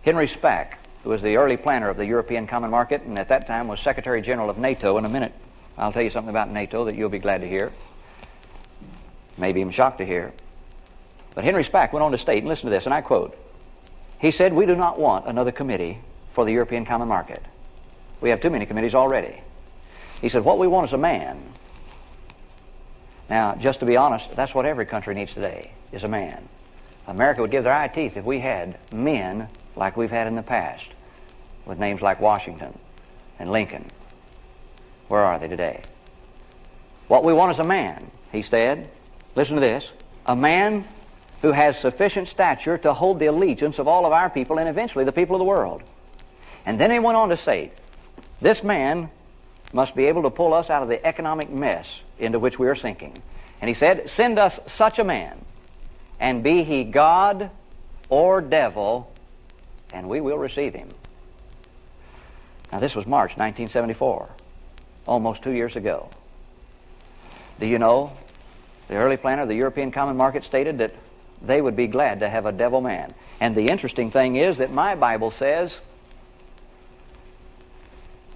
Henry Spack, who was the early planner of the European Common Market and at that time was Secretary General of NATO. In a minute, I'll tell you something about NATO that you'll be glad to hear, maybe even shocked to hear. But Henry Spack went on to state, and listen to this, and I quote, he said, "We do not want another committee for the European Common Market. We have too many committees already." He said, "What we want is a man." Now, just to be honest, that's what every country needs today, is a man. America would give their eye teeth if we had men like we've had in the past, with names like Washington and Lincoln. Where are they today? What we want is a man, he said. Listen to this. A man who has sufficient stature to hold the allegiance of all of our people and eventually the people of the world. And then he went on to say, this man must be able to pull us out of the economic mess into which we are sinking. And he said, send us such a man, and be he God or devil, and we will receive him. Now this was March 1974, almost 2 years ago. Do you know, the early planner of the European Common Market stated that they would be glad to have a devil man. And the interesting thing is that my Bible says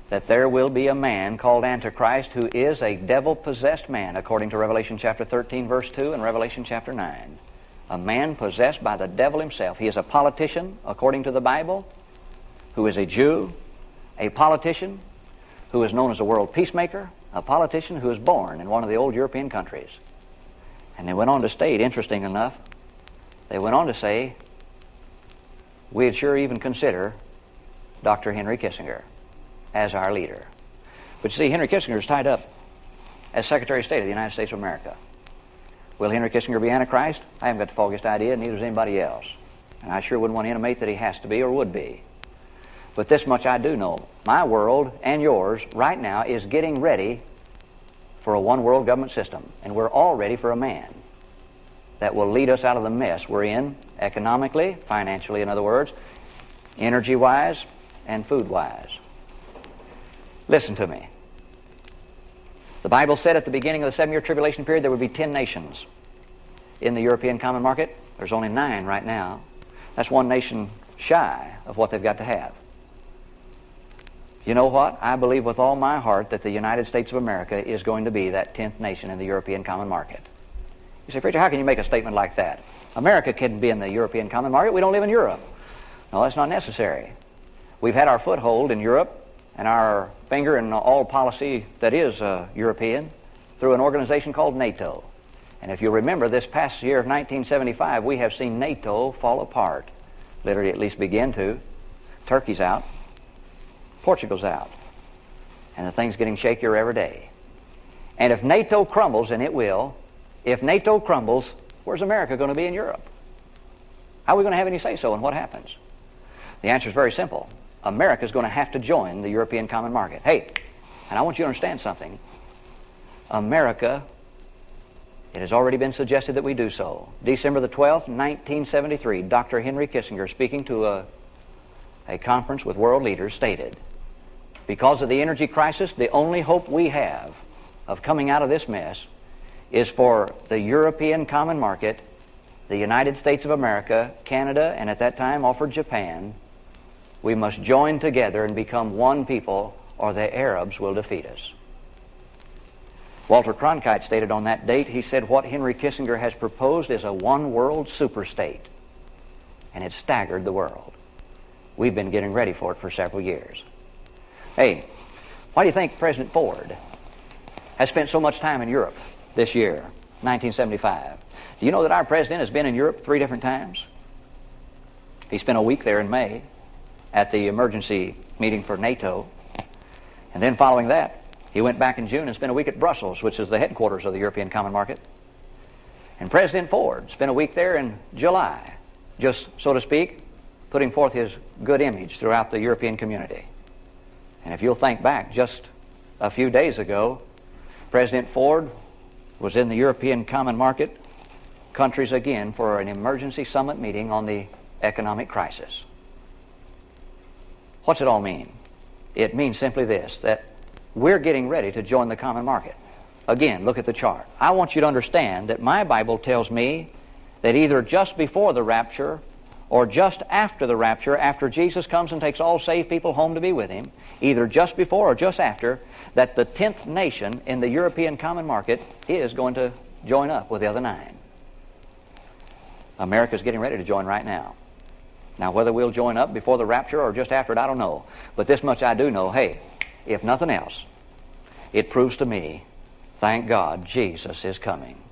that there will be a man called Antichrist who is a devil-possessed man, according to Revelation chapter 13, verse 2, and Revelation chapter 9. A man possessed by the devil himself. He is a politician, according to the Bible, who is a Jew, a politician who is known as a world peacemaker, a politician who is born in one of the old European countries. And they went on to state, interesting enough, they went on to say, we'd sure even consider Dr. Henry Kissinger as our leader. But you see, Henry Kissinger is tied up as Secretary of State of the United States of America. Will Henry Kissinger be Antichrist? I haven't got the foggiest idea, neither does anybody else. And I sure wouldn't want to intimate that he has to be or would be. But this much I do know. My world and yours right now is getting ready for a one-world government system. And we're all ready for a man that will lead us out of the mess we're in, economically, financially, in other words, energy-wise, and food-wise. Listen to me. The Bible said at the beginning of the 7-year tribulation period there would be 10 nations in the European Common Market. There's only 9 right now. That's one nation shy of what they've got to have. You know what? I believe with all my heart that the United States of America is going to be that 10th nation in the European Common Market. You say, preacher, how can you make a statement like that? America couldn't be in the European Common Market. We don't live in Europe. No, that's not necessary. We've had our foothold in Europe and our finger in all policy that is European through an organization called NATO. And if you remember, this past year of 1975, we have seen NATO fall apart. Literally, at least begin to. Turkey's out. Portugal's out. And the thing's getting shakier every day. And if NATO crumbles, and it will, if NATO crumbles, where's America going to be in Europe? How are we going to have any say-so in what happens? The answer is very simple. America's going to have to join the European Common Market. Hey, and I want you to understand something. America, it has already been suggested that we do so. December the 12th, 1973, Dr. Henry Kissinger, speaking to a conference with world leaders, stated, because of the energy crisis, the only hope we have of coming out of this mess is for the European Common Market, the United States of America, Canada, and at that time offered Japan. We must join together and become one people, or the Arabs will defeat us. Walter Cronkite stated on that date, he said, what Henry Kissinger has proposed is a one-world superstate, and it staggered the world. We've been getting ready for it for several years. Hey, why do you think President Ford has spent so much time in Europe this year, 1975? Do you know that our president has been in Europe 3 different times? He spent a week there in May at the emergency meeting for NATO. And then following that, he went back in June and spent a week at Brussels, which is the headquarters of the European Common Market. And President Ford spent a week there in July, just, so to speak, putting forth his good image throughout the European community. And if you'll think back, just a few days ago, President Ford was in the European Common Market countries again for an emergency summit meeting on the economic crisis. What's it all mean? It means simply this, that we're getting ready to join the common market. Again, look at the chart. I want you to understand that my Bible tells me that either just before the rapture or just after the rapture, after Jesus comes and takes all saved people home to be with Him, either just before or just after, that the 10th nation in the European common market is going to join up with the other 9. America's getting ready to join right now. Now, whether we'll join up before the rapture or just after it, I don't know. But this much I do know, hey, if nothing else, it proves to me, thank God, Jesus is coming.